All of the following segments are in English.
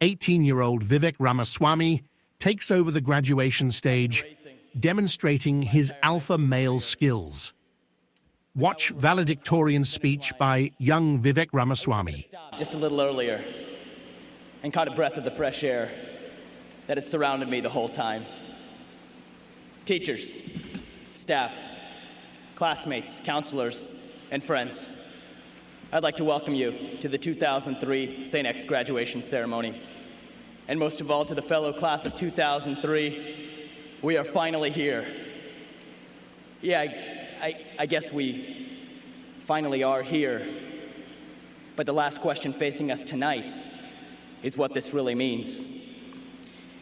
18-year-old Vivek Ramaswamy takes over the graduation stage, demonstrating his alpha male skills. Watch valedictorian speech by young Vivek Ramaswamy. Just a little earlier and caught a breath of the fresh air that had surrounded me the whole time. Teachers, staff, classmates, counselors, and friends, I'd like to welcome you to the 2003 St. X graduation ceremony. And most of all, to the fellow class of 2003, we are finally here. Yeah, I guess we finally are here. But the last question facing us tonight is what this really means.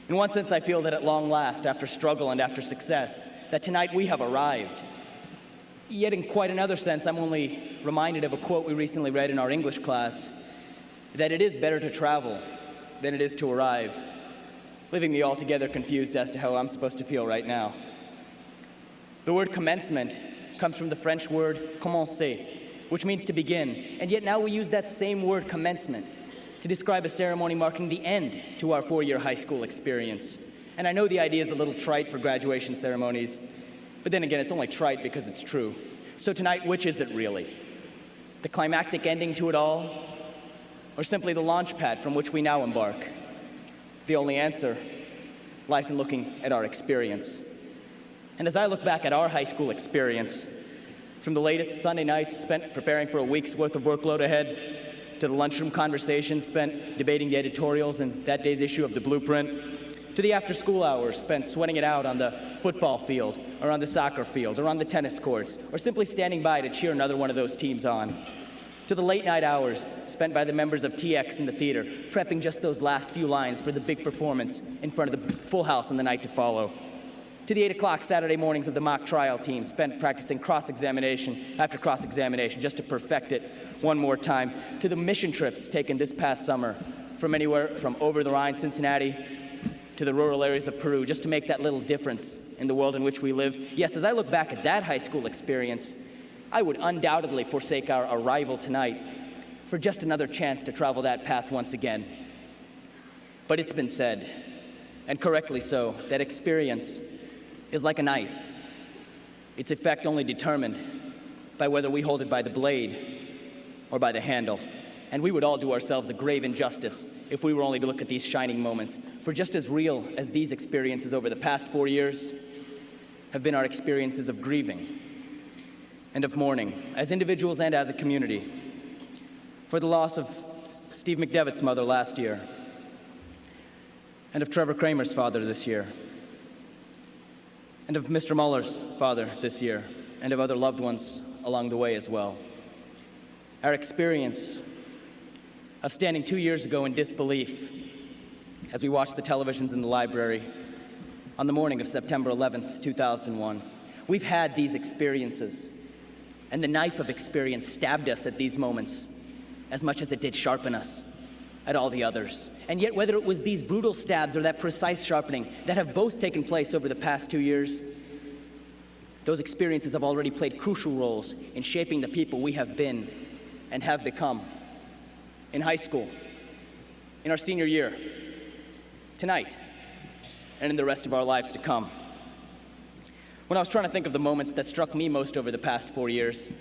In one sense, I feel that at long last, after struggle and after success, that tonight we have arrived. Yet in quite another sense, I'm only reminded of a quote we recently read in our English class, that it is better to travel than it is to arrive, leaving me altogether confused as to how I'm supposed to feel right now. The word commencement comes from the French word commencer, which means to begin, and yet now we use that same word commencement to describe a ceremony marking the end to our four-year high school experience. And I know the idea is a little trite for graduation ceremonies, but then again, it's only trite because it's true. So tonight, which is it really? The climactic ending to it all, or simply the launch pad from which we now embark? The only answer lies in looking at our experience. And as I look back at our high school experience, from the latest Sunday nights spent preparing for a week's worth of workload ahead, to the lunchroom conversations spent debating the editorials in that day's issue of the Blueprint, to the after-school hours spent sweating it out on the football field, or on the soccer field, or on the tennis courts, or simply standing by to cheer another one of those teams on, to the late-night hours spent by the members of TX in the theater, prepping just those last few lines for the big performance in front of the full house on the night to follow, to the 8 o'clock Saturday mornings of the mock trial team spent practicing cross-examination after cross-examination just to perfect it one more time, to the mission trips taken this past summer from anywhere from over the Rhine, Cincinnati, to the rural areas of Peru, just to make that little difference in the world in which we live. Yes, as I look back at that high school experience, I would undoubtedly forsake our arrival tonight for just another chance to travel that path once again. But it's been said, and correctly so, that experience is like a knife. Its effect only determined by whether we hold it by the blade or by the handle. And we would all do ourselves a grave injustice if we were only to look at these shining moments. For just as real as these experiences over the past 4 years have been our experiences of grieving and of mourning, as individuals and as a community, for the loss of Steve McDevitt's mother last year, and of Trevor Kramer's father this year, and of Mr. Muller's father this year, and of other loved ones along the way as well. Our experience of standing 2 years ago in disbelief as we watched the televisions in the library on the morning of September 11th, 2001. We've had these experiences, and the knife of experience stabbed us at these moments as much as it did sharpen us at all the others. And yet, whether it was these brutal stabs or that precise sharpening that have both taken place over the past 2 years, those experiences have already played crucial roles in shaping the people we have been and have become in high school, in our senior year, tonight, and in the rest of our lives to come. When I was trying to think of the moments that struck me most over the past 4 years,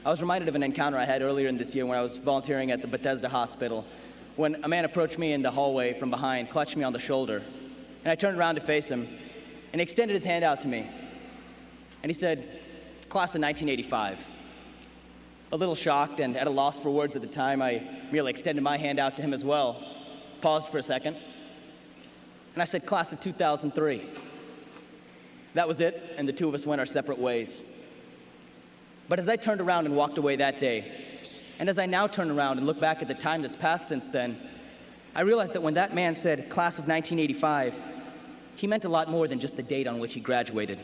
I was reminded of an encounter I had earlier in this year when I was volunteering at the Bethesda Hospital, when a man approached me in the hallway from behind, clutched me on the shoulder, and I turned around to face him, and he extended his hand out to me, and he said, "Class of 1985. A little shocked and at a loss for words at the time, I merely extended my hand out to him as well, paused for a second, and I said, "Class of 2003. That was it, and the two of us went our separate ways. But as I turned around and walked away that day, and as I now turn around and look back at the time that's passed since then, I realized that when that man said class of 1985, he meant a lot more than just the date on which he graduated.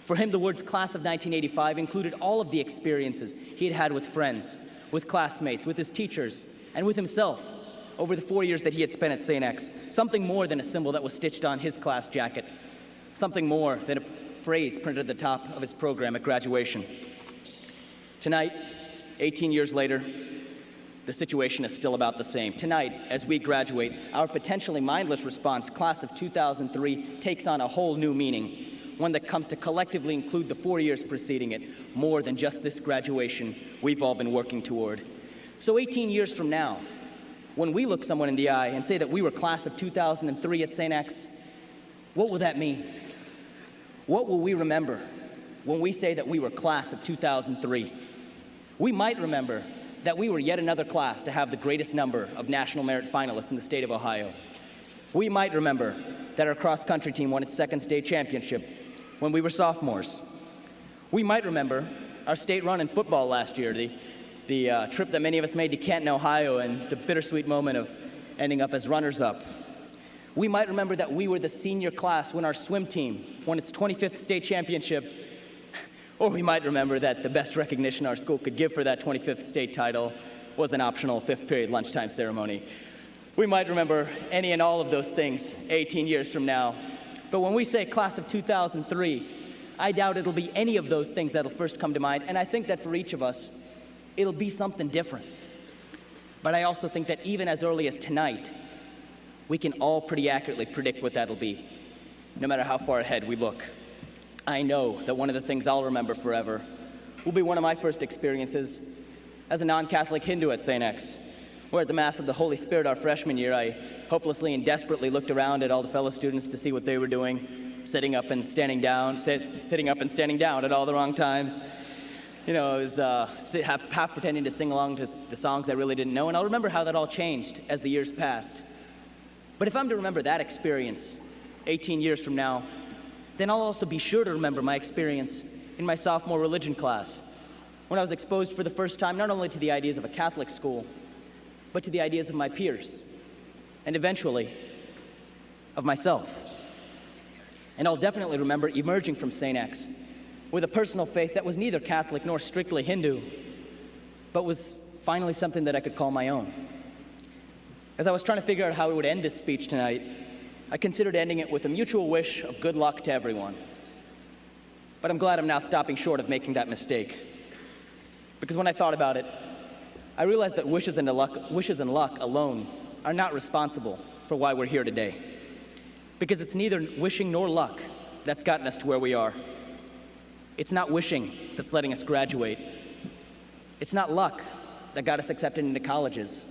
For him, the words class of 1985 included all of the experiences he had had with friends, with classmates, with his teachers, and with himself over the 4 years that he had spent at St. X. Something more than a symbol that was stitched on his class jacket. Something more than a phrase printed at the top of his program at graduation. Tonight, 18 years later, the situation is still about the same. Tonight, as we graduate, our potentially mindless response, class of 2003, takes on a whole new meaning, one that comes to collectively include the 4 years preceding it, more than just this graduation we've all been working toward. So 18 years from now, when we look someone in the eye and say that we were class of 2003 at St. X, what will that mean? What will we remember when we say that we were class of 2003? We might remember that we were yet another class to have the greatest number of national merit finalists in the state of Ohio. We might remember that our cross-country team won its second state championship when we were sophomores. We might remember our state run in football last year, the trip that many of us made to Canton, Ohio, and the bittersweet moment of ending up as runners-up. We might remember that we were the senior class when our swim team won its 25th state championship. Or we might remember that the best recognition our school could give for that 25th state title was an optional fifth period lunchtime ceremony. We might remember any and all of those things 18 years from now. But when we say class of 2003, I doubt it'll be any of those things that'll first come to mind, and I think that for each of us, it'll be something different. But I also think that even as early as tonight, we can all pretty accurately predict what that'll be, no matter how far ahead we look. I know that one of the things I'll remember forever will be one of my first experiences as a non-Catholic Hindu at St. X, where at the Mass of the Holy Spirit our freshman year, I hopelessly and desperately looked around at all the fellow students to see what they were doing, sitting up and standing down at all the wrong times. You know, I was half pretending to sing along to the songs I really didn't know, and I'll remember how that all changed as the years passed. But if I'm to remember that experience 18 years from now, then I'll also be sure to remember my experience in my sophomore religion class, when I was exposed for the first time not only to the ideas of a Catholic school, but to the ideas of my peers, and eventually, of myself. And I'll definitely remember emerging from St. X with a personal faith that was neither Catholic nor strictly Hindu, but was finally something that I could call my own. As I was trying to figure out how I would end this speech tonight, I considered ending it with a mutual wish of good luck to everyone. But I'm glad I'm now stopping short of making that mistake. Because when I thought about it, I realized that wishes and luck alone are not responsible for why we're here today. Because it's neither wishing nor luck that's gotten us to where we are. It's not wishing that's letting us graduate. It's not luck that got us accepted into colleges.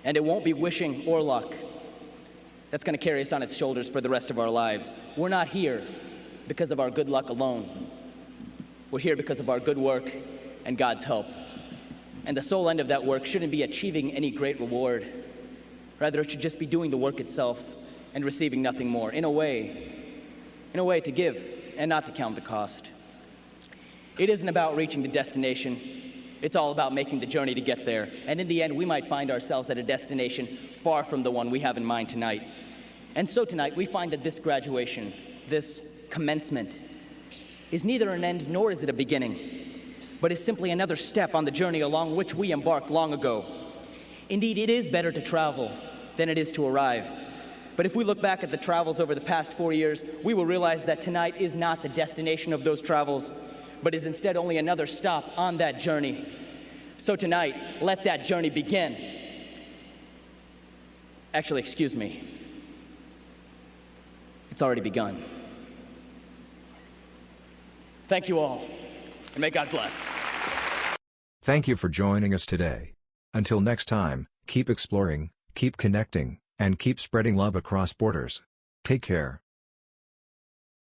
And it won't be wishing or luck that's going to carry us on its shoulders for the rest of our lives. We're not here because of our good luck alone. We're here because of our good work and God's help. And the sole end of that work shouldn't be achieving any great reward. Rather, it should just be doing the work itself and receiving nothing more. In a way to give and not to count the cost. It isn't about reaching the destination. It's all about making the journey to get there. And in the end, we might find ourselves at a destination far from the one we have in mind tonight. And so tonight, we find that this graduation, this commencement, is neither an end nor is it a beginning, but is simply another step on the journey along which we embarked long ago. Indeed, it is better to travel than it is to arrive. But if we look back at the travels over the past 4 years, we will realize that tonight is not the destination of those travels, but is instead only another stop on that journey. So tonight, let that journey begin. Actually, excuse me. It's already begun. Thank you all, and may God bless. Thank you for joining us today. Until next time, keep exploring, keep connecting, and keep spreading love across borders. Take care.